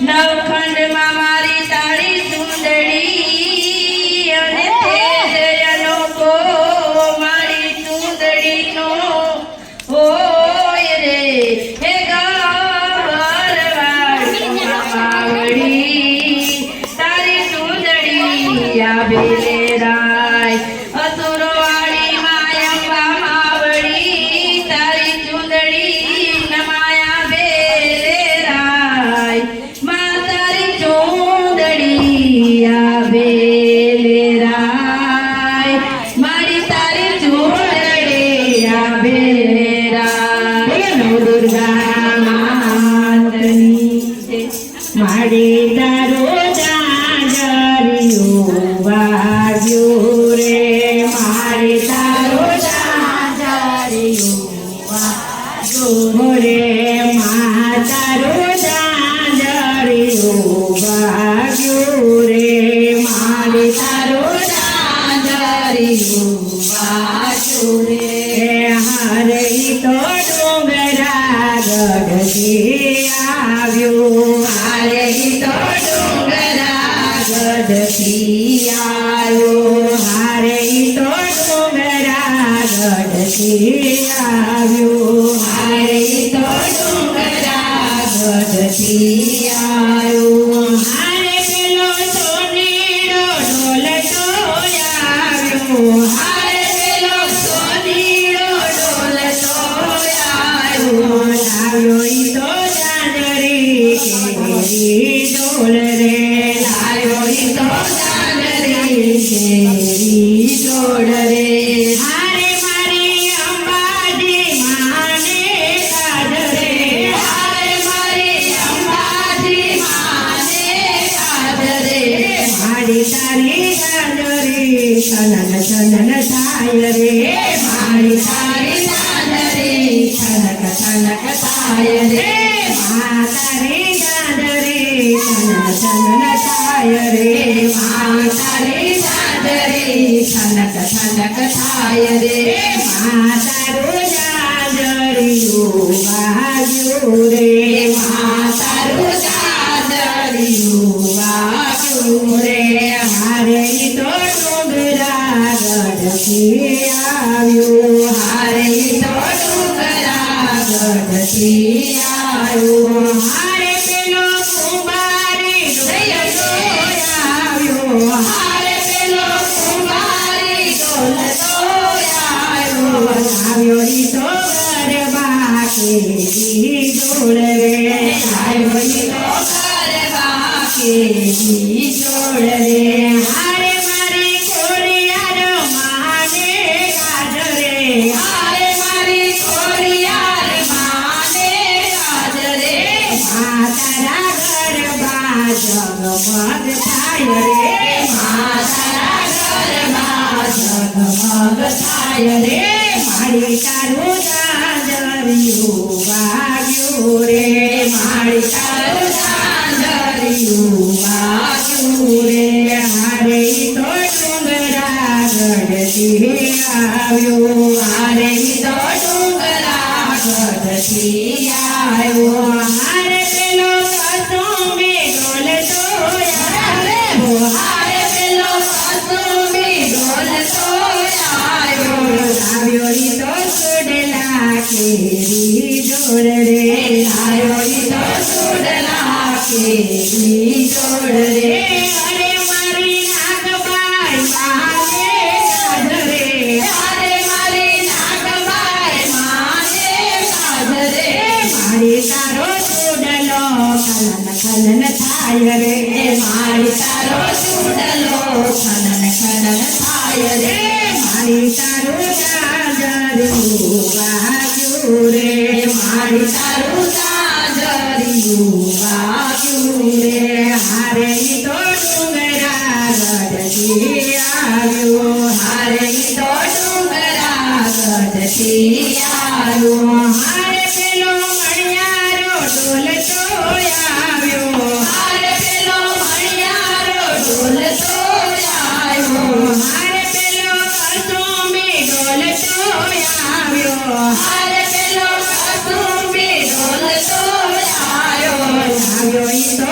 નવખંડમાં મારી તાળી ચૂંદડી અને તેજ અનોખો મારી ચૂંદડીનો હોય રે હે ગવરવાળી માવડી તારી ચૂંદડી આવે રે રાય અસુરવાળી માયા માવડી તારી ચૂંદડી નમાયા બે રે રાય માં તારી ચૂંદડી આવે રે રાય મારી તારી ચૂંદડી આવે રે રાય દુર્ગા માતની માડી તારો જાજરિયો વાગ્યો રે મારી તારો જાજરિયો વાગ્યો રે મા તારો જાજરિયો વાગ્યો રે મારી તારો જાજરિયો વાગ્યો રે હરે તો ડુંગરા ગઢથી આવ્યો હરે તો ડુંગરા ગઢથી આવ્યો હરે તો ડુંગરા ગઢથી આવ્યો હરે તો ડુંગરા ગઢથી આવ્યો હરે પેલો સોનીડો ઢોલતો આવ્યો હરે પેલો સોનીડો ઢોલતો આવ્યો લાવ્યો ઈ તો જાજરી કેરી ઢોલ રે લાવ્યો ઈ તો જાજરી કેરી ઢોલ રે હારે મારી અંબાજી માને કાજરે હારે મારી અંબાજી માને કાજરે મારી તારી કાજરી છનન છનન થાય રે મારી તારી કાજરી છનક છનક થાય રે મા તારી કાજરી છનન છનન થાય રે મા તારી કાજરી છનક છનક થાય રે મા તારું જાજરિયું વાગ્યું રે મા તારું જાજરિયું વાગ્યું રે હારે તો ડુંગરા ગઢથી આવ્યો હારે તો ડુંગરા ગઢથી આવ્યો હારે પેલો કુંભારી ઢોલતો આવ્યો હારે પેલો કુંભારી ઢોલતો આવ્યો આવ્યો ઈ તો ગરબા કેરી ઢોલ રે આવ્યો ઈ તો ગરબા કેરી ઢોલ રે હારે મારી ખોડિયાર માને કાજરે હારે મારી ખોડિયાર માને કાજરે મા તારા ગરબા જગમગ થાય રે મા તારા ગરબા જગમગ થાય રે મારી તારું જાજરિયું વાગ્યું રે મારી તારું જાજરિયું વાગ્યું રે હારે તો ડુંગરા ગઢથી આવ્યો હારે તો ડુંગરા ગઢથી આવ્યો હારે પેલો કસુંબી ઢોલતો આવ્યો હારે પેલો કસુંબી ઢોલતો આવ્યો આવ્યો ઈ તો સુડલા કેરી ઢોલ રે આવ્યો ઈ તો સુડલા કેરી ઢોલ રે અરે મારી નાગબાઈ માને કાજરે અરે મારી નાગબાઈ માને કાજરે મારી તારો સુડલો ખનન ખનન થાય રે મારી તારો સુડલો ખનન ખનન થાય રે મારી તારું જાજરિયું વાગ્યું રે મારી તારું જાજરિયું વાગ્યું રે હારે ઈ તો ડુંગરા ગઢથી આવ્યો હારે ઈ તો ડુંગરા ગઢથી આવ્યો હારે પેલો મણિયારો ઢોલતો આવ્યો હારે પેલો મણિયારો ઢોલતો આવ્યો હારે પેલો કસુંબી ઢોલતો આવ્યો હારે પેલો કસુંબી ઢોલતો આવ્યો ઈ તો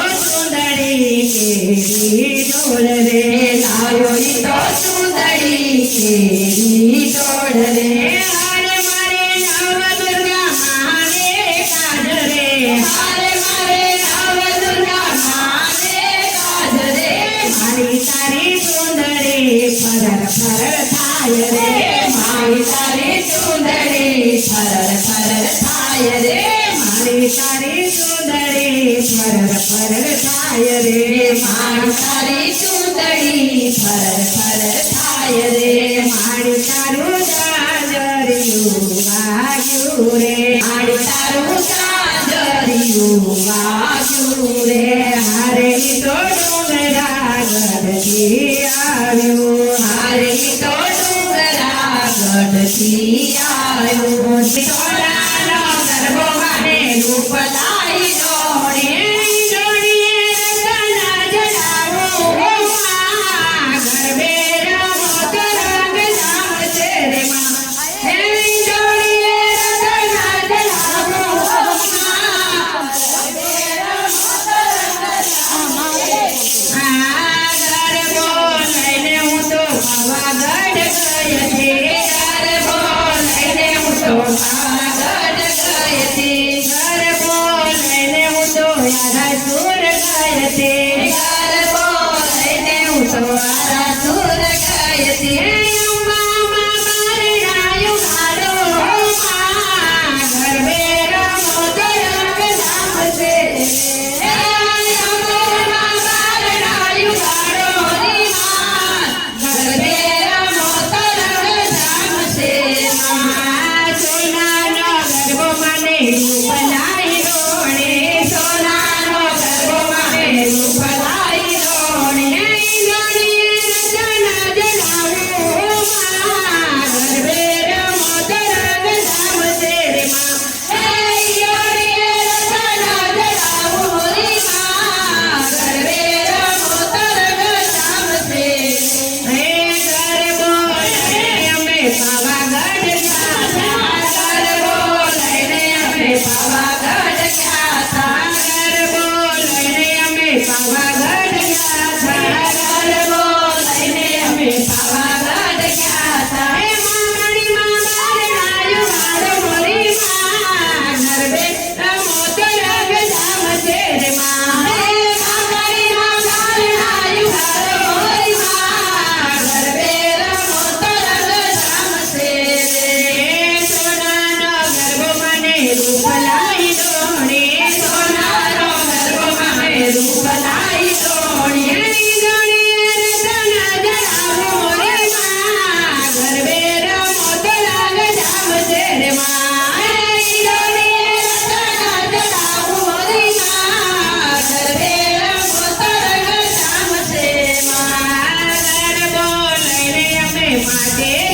કેરી તોડ રે હારે મારે નવ દુર્ગા માને કાજ રે હારે મારે નવ દુર્ગા માને કાજ રે મારી તારી સુંદરી ફરર ફરર થાય રે મારી તારી સુંદરી ફરર ફરર થાય રે મારી તારી સુંદરી ફરર ફરર થાય રે મારી તારી સુંદરી ફરર ફરર થાય રે મારી તારું સાજરિયું વાગ્યું રે મારી તારું સાજરિયું વાગ્યું રે હારે તો ડુંગરા ગઢથી આવ્યું હારે તો ડુંગરા ગઢથી આવ્યું સોનાનો ગરબો માને રૂપ લાઈ જોડે જોડીએ રતના જડાવું ગરબે રમો તો રંગ જામશે રે માં હે જોડીએ રતના જડાવું ગરબે રમો તો રંગ જામશે ગરબો લઈને હું તો પાવાગઢ ગઈ હતી ગરબો લઈને હું તો પાવાગઢ ગઈ હતી ગરબો લઈને હું તો આરાસુર ગઈ હતી ગરબો લઈને હું તો આરાસુર ગઈ હતી અંબામાં બારણાયું મારો ગરબે રમો તો રંગ જામશે અંબામાં બારણાયું મારો ગરબે રમો તો રંગ જામશે સોનાનો ગરબો મને રૂપ લાઈ રોણે સોનાનો ગરબો મને રૂપ લાઈ રોણે જોડીએ રતના જડાવું ગરબે રમો તો રંગ જામશે રે માં જોડીએ રતના જડાવું રે માં ગરબે રમો તો રંગ જામશે હે ગરબો લઈને અમે પાવાગઢ ગયા ગરબો લઈને અમે પાવાગઢ ગયા ગરબો લઈને અમે પાવાગઢ ગયા ગરબો લઈને અમે પાવાગઢ ગયા હે મામણીમાં બારણાયું મારો મોરી માં ગરબે રમો તો રંગ જામશે રે માં હે મામણીમાં બારણાયું મારો મોરી માં ગરબે રમો તો રંગ જામશે રે સોનાનો ગરબો મને રૂપ લાઈ દોણે સોનાનો ગરબો મને રૂપ લાઈ દોણે જોડીએ રતના જડાવું રે માં ગરબે રમો તો રંગ જામશે રે માં જોડીએ રતના જડાવું રે માં ગરબે રમો તો રંગ જામશે માં ગરબો લઈને અમે માટે